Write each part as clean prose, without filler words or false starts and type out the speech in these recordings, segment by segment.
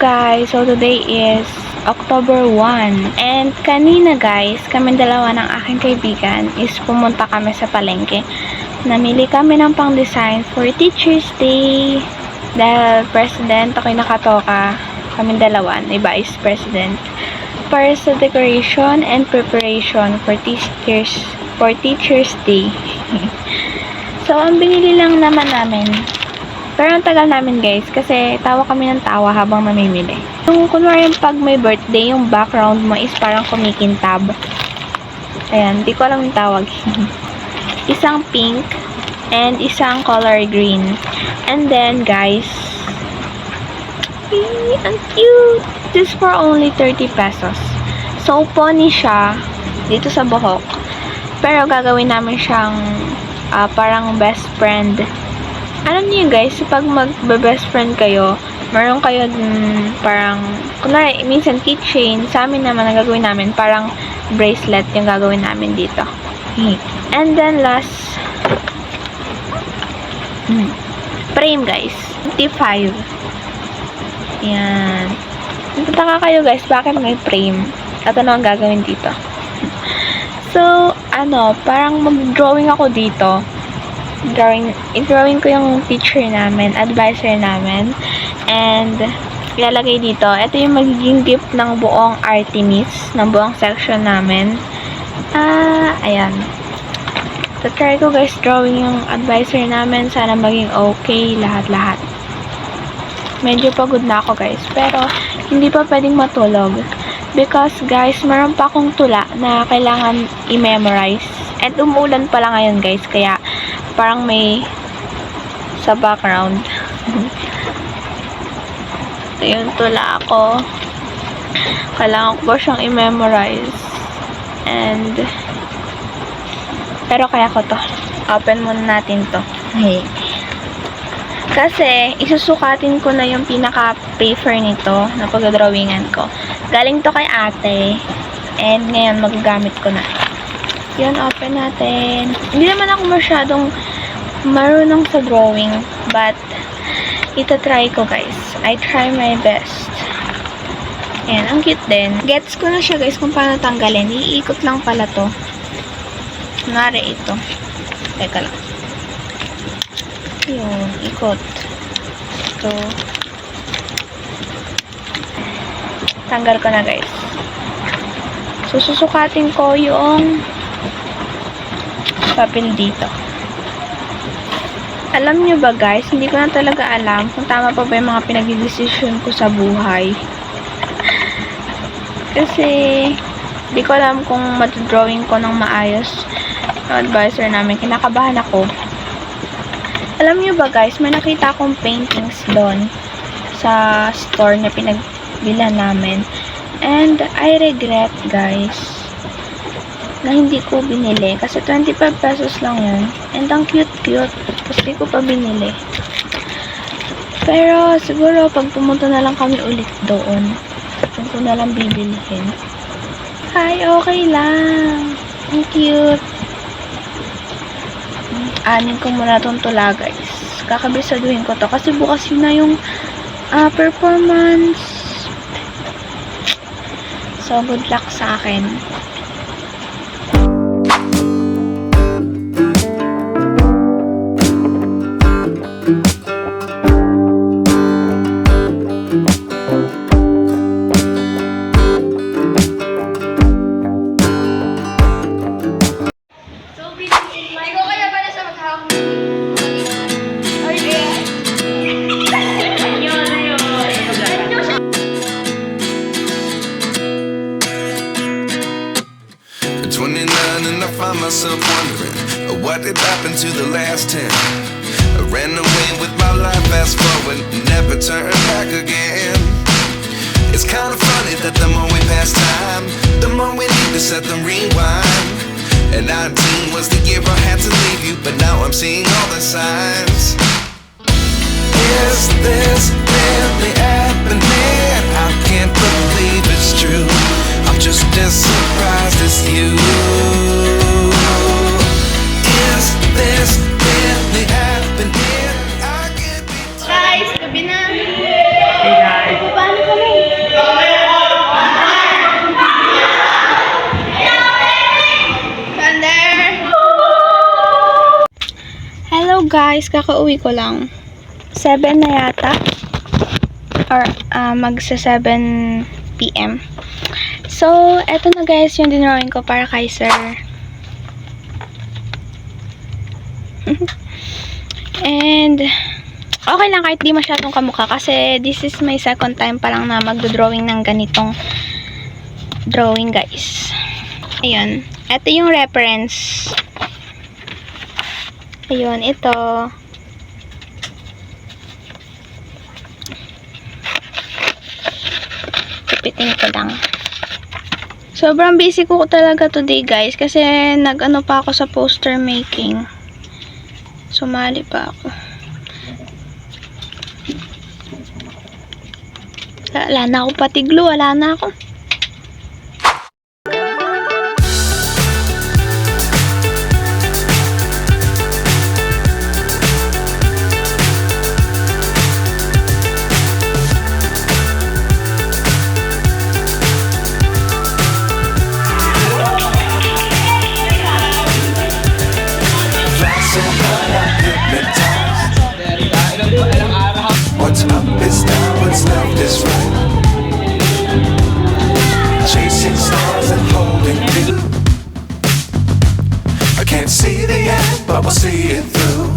guys, so today is October 1 and kanina guys, kami dalawa ng aking kaibigan is pumunta kami sa palengke. Namili kami ng pang design for Teacher's Day dahil president ako'y nakatoka, kami dalawa, iba is president, para sa decoration and preparation for Teacher's Day. So ang binili lang naman namin, pero ang tagal namin guys, kasi tawa kami ng tawa habang namimili. Yung kunwari pag may birthday, yung background mo is parang kumikintab. Ayan, di ko alam yung tawag. Isang pink and isang color green. And then guys, ang cute! This for only 30 pesos. So pony siya dito sa buhok. Pero gagawin namin siyang parang best friend. Alam niyo guys, pag mag-best friend kayo, meron kayo parang, kunwari, minsan keychain, sa amin naman, ang gagawin namin, parang bracelet yung gagawin namin dito. And then last, frame guys, 25. Yan. Nataka kayo guys, bakit may frame? At ano ang gagawin dito? So, parang mag-drawing ako dito. I-drawing ko yung teacher namin, advisor namin, and ilalagay dito. Ito yung magiging gift ng buong Artemis, ng buong section namin. Ayan. So, try ko guys drawing yung advisor namin. Sana maging okay lahat-lahat. Medyo pagod na ako guys, pero hindi pa pwedeng matulog. Because guys, meron pa akong tula na kailangan i-memorize. At umuulan pala ngayon guys, kaya parang may sa background. Ito yung tula ako. Kailangan ko pa siyang i-memorize. And pero kaya ko to. Open muna natin to. Okay. Kasi isusukatin ko na yung pinaka-paper nito na pag-drawingan ko. Galing to kay ate. And ngayon magagamit ko na. Yun, open natin. Hindi naman ako masyadong marunong sa drawing, but itatry ko guys. I try my best. Ayan, ang cute din. Gets ko na siya guys kung paano tanggalin. Iikot lang pala to. Kunwari ito. Teka lang. Yun, ikot. Ito. Tanggal ko na guys. So, susukatin ko yung papel dito. Alam nyo ba guys, hindi ko na talaga alam kung tama pa ba yung mga pinag-decision ko sa buhay. Kasi hindi ko alam kung matodrawing ko ng maayos ang advisor namin. Kinakabahan ako. Alam nyo ba guys, may nakita akong paintings doon sa store na pinagbilhan namin. And I regret guys na hindi ko binili. Kasi 25 pesos lang yun. And ang cute-cute. Tapos hindi ko pa binili. Pero siguro pag pumunta na lang kami ulit doon, doon ko na lang bibilihin. Ay, okay lang. Ang cute. Anin ko muna itong tula guys. Kakabisaduhin ko to. Kasi bukas yun na yung performance. So, good luck sa akin. And I find myself wondering what did happen to the last 10. I ran away with my life, fast forward, never turn back again. It's kind of funny that the more we pass time, the more we need to set the rewind. And 19 was the year I had to leave you, but now I'm seeing all the signs. Is this really happening? I can't believe it's true. I'm just as surprised as you. Is this really happening? I can't be. Guys, gabi na. Hey guys! Paano kami guys, kakauwi ko lang. 7 na yata. Or magsa 7 PM. So, eto na guys yung dinrawing ko para kay sir. And okay lang kahit di masyadong kamukha kasi this is my second time pa lang na magdo-drawing ng ganitong drawing guys. Ayun. Ito yung reference. Ayun, ito. Pipitin ko lang. Sobrang busy ko talaga today guys kasi nag-ano pa ako sa poster making. Sumali pa ako. Wala na ako patiglo, wala na ako. What's up is down, what's left is right. Chasing stars and holding me. I can't see the end, but we'll see it through.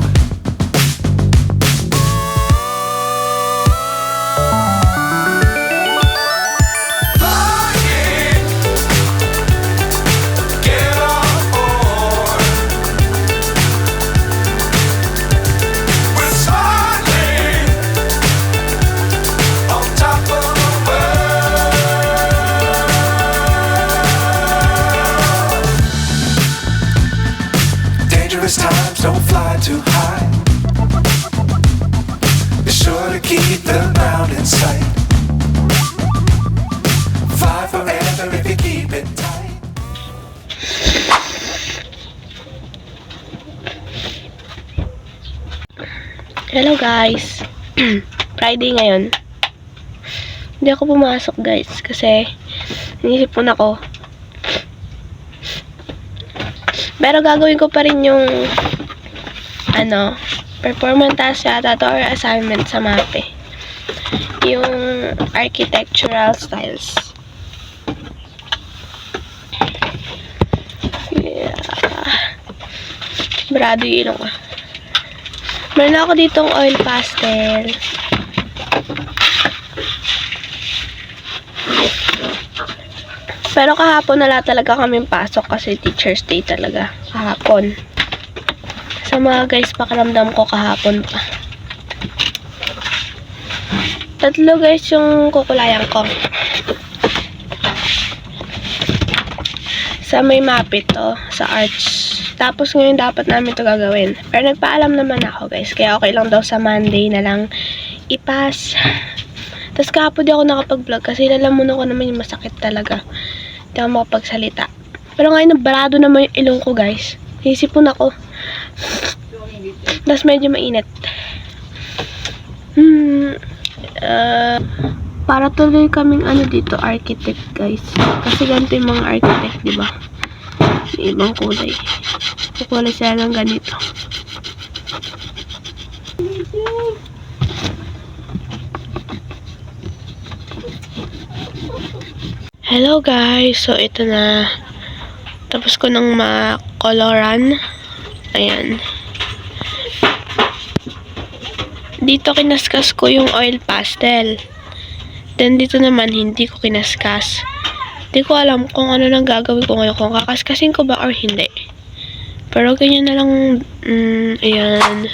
Flying, get on board. We're smiling on top of the world. Dangerous times, don't fly too high. Be sure to keep the ground in sight. Fly forever if you keep it tight. Hello guys. Friday ngayon. Hindi ako pumasok guys kasi inisipon ako. Pero gagawin ko pa rin yung performance task yata to or assignment sa MAPE. Yung architectural styles. Yeah. Brado yung ilong ah. Meron ako ditong oil pastel. Pero kahapon wala talaga kaming pasok kasi Teacher's Day talaga. Kahapon. Sa mga guys, pakiramdam ko kahapon pa. 3 guys yung kukulayan ko. Sa may mapit to, sa arts. Tapos ngayon dapat namin to gagawin. Pero nagpaalam naman ako guys. Kaya okay lang daw sa Monday na lang ipas. Tapos kahapon di ako nakapag-vlog kasi lalamunan ko naman yung masakit talaga. Hindi ako makapagsalita. Pero ngayon nabarado naman yung ilong ko guys. Isipon ako. Tapos medyo mainit. Para tuloy kaming dito, architect guys. Kasi ganito yung mga architect, di ba? May ibang kulay. Kukulay sila ng ganito. Hello guys! So ito na. Tapos ko nang makoloran. Ayan. Dito kinaskas ko yung oil pastel. Then dito naman hindi ko kinaskas. Hindi ko alam kung ano nang gagawin ko ngayon. Kung kakaskasin ko ba or hindi. Pero ganyan na lang. Ayan.